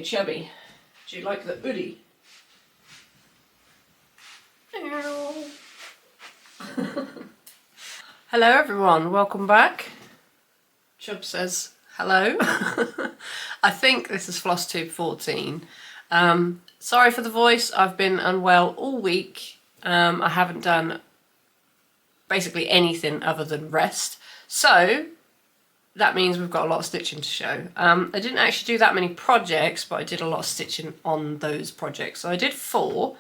chubby. Do you like the hoodie? Hello everyone, welcome back. Chub says hello. I think this is Flosstube 14. Sorry for the voice, I've been unwell all week. I haven't done basically anything other than rest. So that means we've got a lot of stitching to show. I didn't actually do that many projects, but I did a lot of stitching on those projects. So I did 4.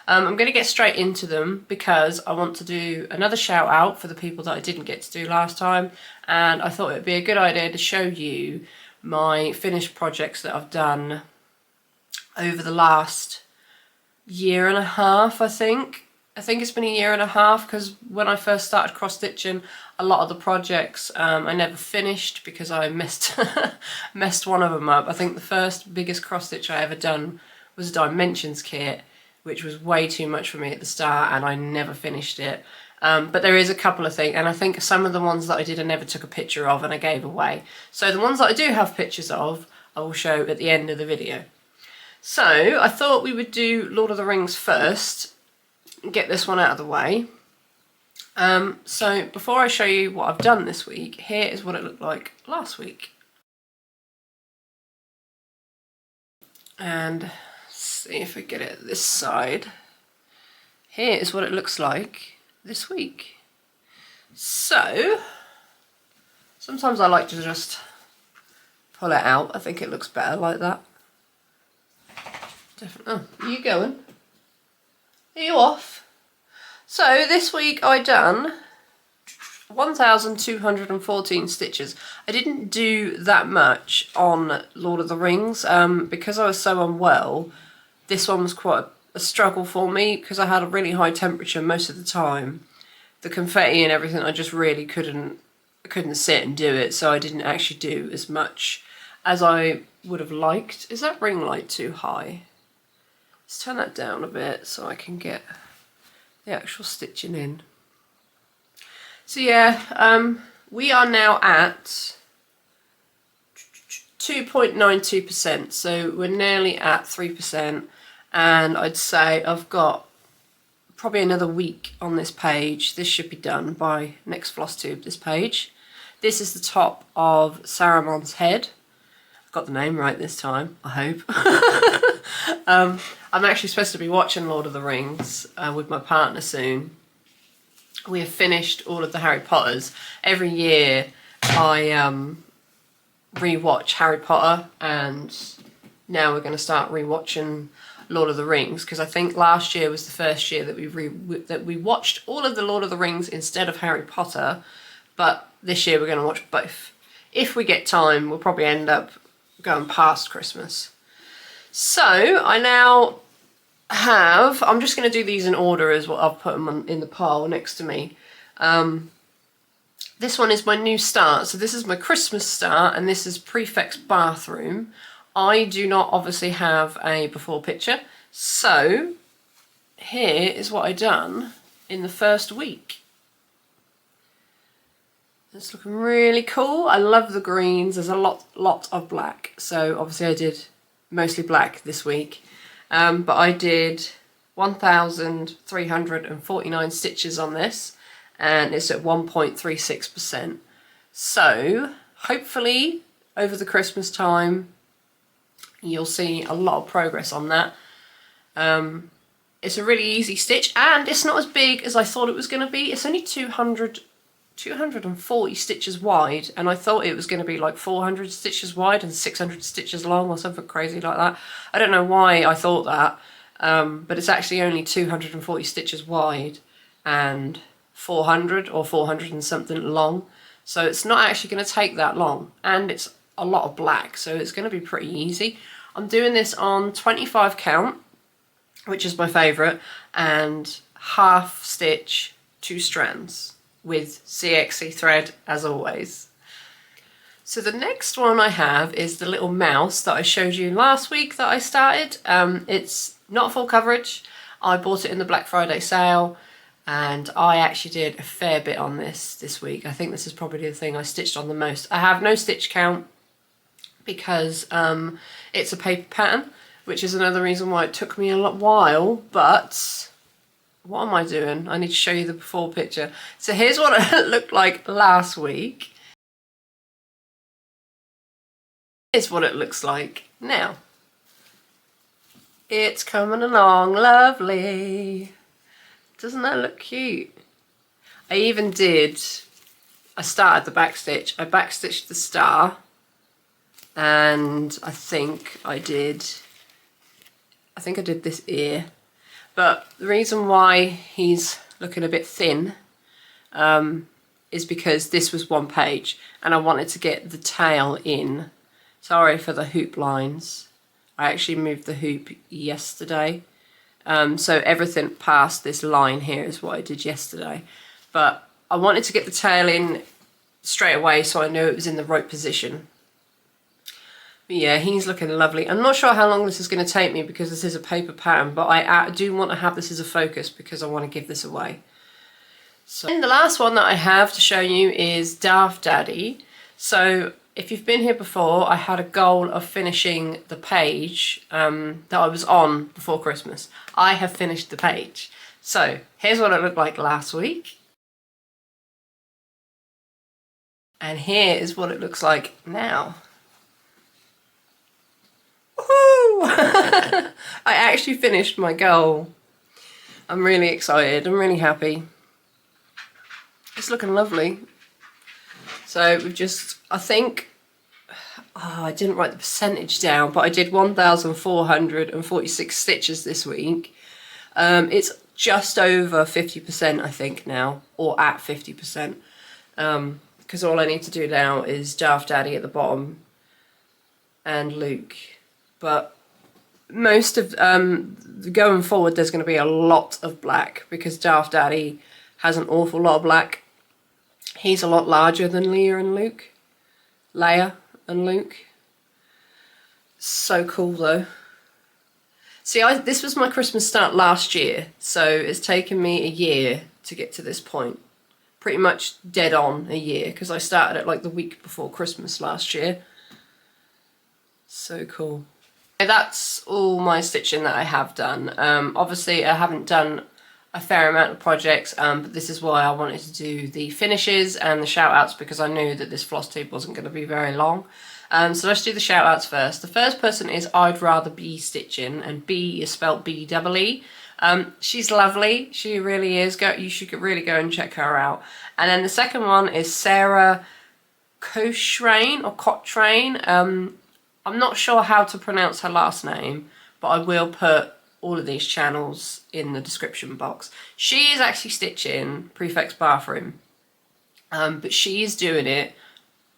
I'm going to get straight into them because I want to do another shout out for the people that I didn't get to do last time, and I thought it would be a good idea to show you my finished projects that I've done over the last year and a half, I think. I think it's been a year and a half because when I first started cross stitching, a lot of the projects I never finished because I messed one of them up. I think the first biggest cross stitch I ever done was a dimensions kit, which was way too much for me at the start, and I never finished it. But there is a couple of things, and I think some of the ones that I did I never took a picture of and I gave away. So the ones that I do have pictures of, I will show at the end of the video. So I thought we would do Lord of the Rings first, get this one out of the way. So before I show you what I've done this week, here is what it looked like last week. And see if I get it this side. Here is what it looks like this week. So sometimes I like to just pull it out. I think it looks better like that. Definitely. Oh, are you going? Are you off? So this week I done 1,214 stitches. I didn't do that much on Lord of the Rings because I was so unwell. This one was quite a struggle for me because I had a really high temperature most of the time. The confetti and everything, I just really couldn't sit and do it, so I didn't actually do as much as I would have liked. Is that ring light too high? Let's turn that down a bit so I can get the actual stitching in. So yeah, we are now at 2.92%, so we're nearly at 3%, and I'd say I've got probably another week on this page. This should be done by next Flosstube, this page. This is the top of Saruman's head. I've got the name right this time, I hope. I'm actually supposed to be watching Lord of the Rings with my partner soon. We have finished all of the Harry Potters. Every year I re-watch Harry Potter, and now we're going to start re-watching Lord of the Rings because I think last year was the first year that we watched all of the Lord of the Rings instead of Harry Potter, but this year we're going to watch both. If we get time, we'll probably end up going past Christmas. So I now have, I'm just going to do these in order as what I've put them in the pile next to me. This one is my new start, so this is my Christmas start, and this is Prefects bathroom. I do not obviously have a before picture, so here is what I done in the first week. It's looking really cool. I love the greens. There's a lot of black, so obviously I did mostly black this week, but I did 1,349 stitches on this, and it's at 1.36%. So hopefully over the Christmas time you'll see a lot of progress on that. It's a really easy stitch, and it's not as big as I thought it was going to be. It's only 240 stitches wide, and I thought it was going to be like 400 stitches wide and 600 stitches long or something crazy like that. I don't know why I thought that, but it's actually only 240 stitches wide and 400 or 400 and something long, so it's not actually going to take that long, and it's a lot of black, so it's going to be pretty easy. I'm doing this on 25 count, which is my favourite, and half stitch 2 strands with CXC thread as always. So the next one I have is the little mouse that I showed you last week that I started. It's not full coverage. I bought it in the Black Friday sale, and I actually did a fair bit on this week. I think this is probably the thing I stitched on the most. I have no stitch count because it's a paper pattern, which is another reason why it took me a while. But what am I doing? I need to show you the before picture. So here's what it looked like last week. Here's what it looks like now. It's coming along lovely. Doesn't that look cute? I started the backstitch. I backstitched the star, and I think I did this ear. But the reason why he's looking a bit thin is because this was one page and I wanted to get the tail in. Sorry for the hoop lines. I actually moved the hoop yesterday. So everything past this line here is what I did yesterday. But I wanted to get the tail in straight away so I knew it was in the right position. But yeah, he's looking lovely. I'm not sure how long this is going to take me because this is a paper pattern, but I do want to have this as a focus because I want to give this away. So, and the last one that I have to show you is Darth Daddy. So if you've been here before, I had a goal of finishing the page that I was on before Christmas. I have finished the page. So here's what it looked like last week. And here is what it looks like now. Woohoo! I actually finished my goal. I'm really excited. I'm really happy. It's looking lovely. So we've just, I think, I didn't write the percentage down, but I did 1,446 stitches this week. It's just over 50%, I think, now, or at 50%. Because all I need to do now is Darth Daddy at the bottom and Luke. But most of, going forward, there's going to be a lot of black because Darth Daddy has an awful lot of black. He's a lot larger than Leia and Luke. So cool though. See, this was my Christmas start last year, so it's taken me a year to get to this point. Pretty much dead on a year, because I started it like the week before Christmas last year. So cool. That's all my stitching that I have done. Obviously I haven't done a fair amount of projects, but this is why I wanted to do the finishes and the shout outs, because I knew that this floss tube wasn't going to be very long. So let's do the shout outs first. The first person is I'd Rather Be Stitching, and B is spelled B-double-E. She's lovely, she really is. You should really go and check her out. And then the second one is Sarah Cochrane or Cochrane. I'm not sure how to pronounce her last name, but I will put all of these channels in the description box. She is actually stitching Prefects bathroom, but she is doing it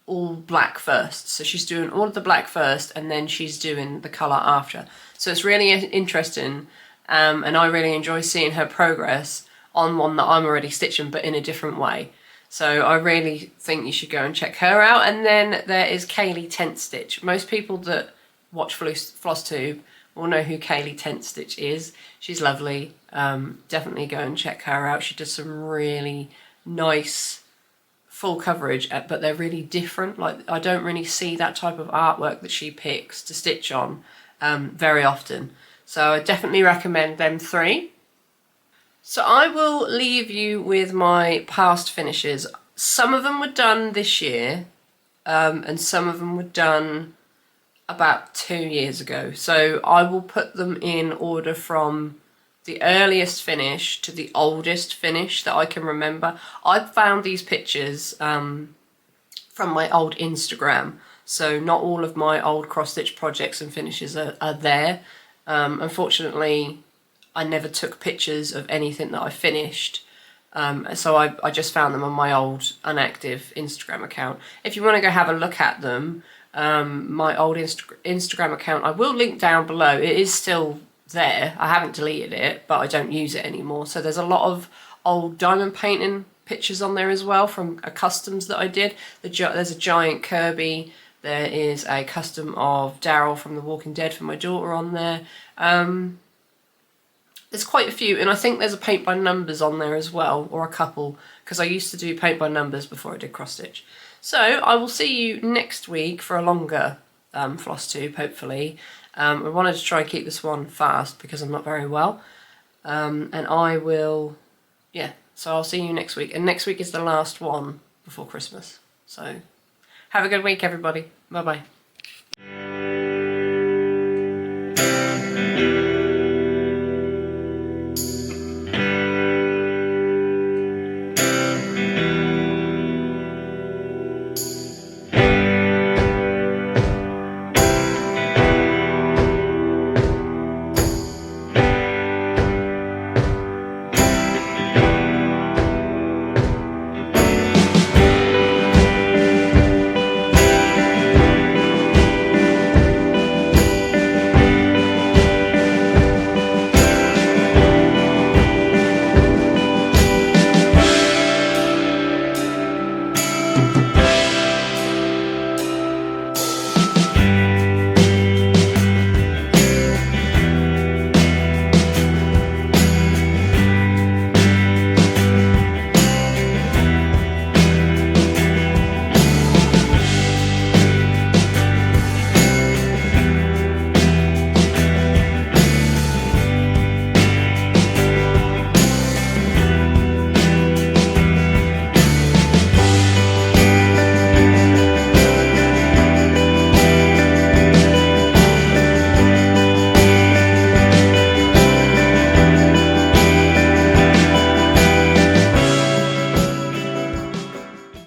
all black first. So she's doing all of the black first and then she's doing the colour after. So it's really interesting, and I really enjoy seeing her progress on one that I'm already stitching but in a different way. So I really think you should go and check her out. And then there is Kaylee Tent Stitch. Most people that watch Flosstube will know who Kaylee Tent Stitch is. She's lovely. Definitely go and check her out. She does some really nice full coverage, but they're really different. Like, I don't really see that type of artwork that she picks to stitch on very often. So I definitely recommend them three. So I will leave you with my past finishes. Some of them were done this year, and some of them were done about 2 years ago. So I will put them in order from the earliest finish to the oldest finish that I can remember. I've found these pictures from my old Instagram. So not all of my old cross-stitch projects and finishes are there. Unfortunately, I never took pictures of anything that I finished, so I just found them on my old unactive Instagram account. If you want to go have a look at them, my old Instagram account, I will link down below. It is still there. I haven't deleted it, but I don't use it anymore. So there's a lot of old diamond painting pictures on there as well from a customs that I did. There's a giant Kirby. There is a custom of Daryl from The Walking Dead for my daughter on there. There's quite a few, and I think there's a paint by numbers on there as well, or a couple, because I used to do paint by numbers before I did cross stitch. So I will see you next week for a longer Flosstube, hopefully. We wanted to try and keep this one fast because I'm not very well. And I will, yeah, so I'll see you next week. And next week is the last one before Christmas. So have a good week, everybody. Bye-bye.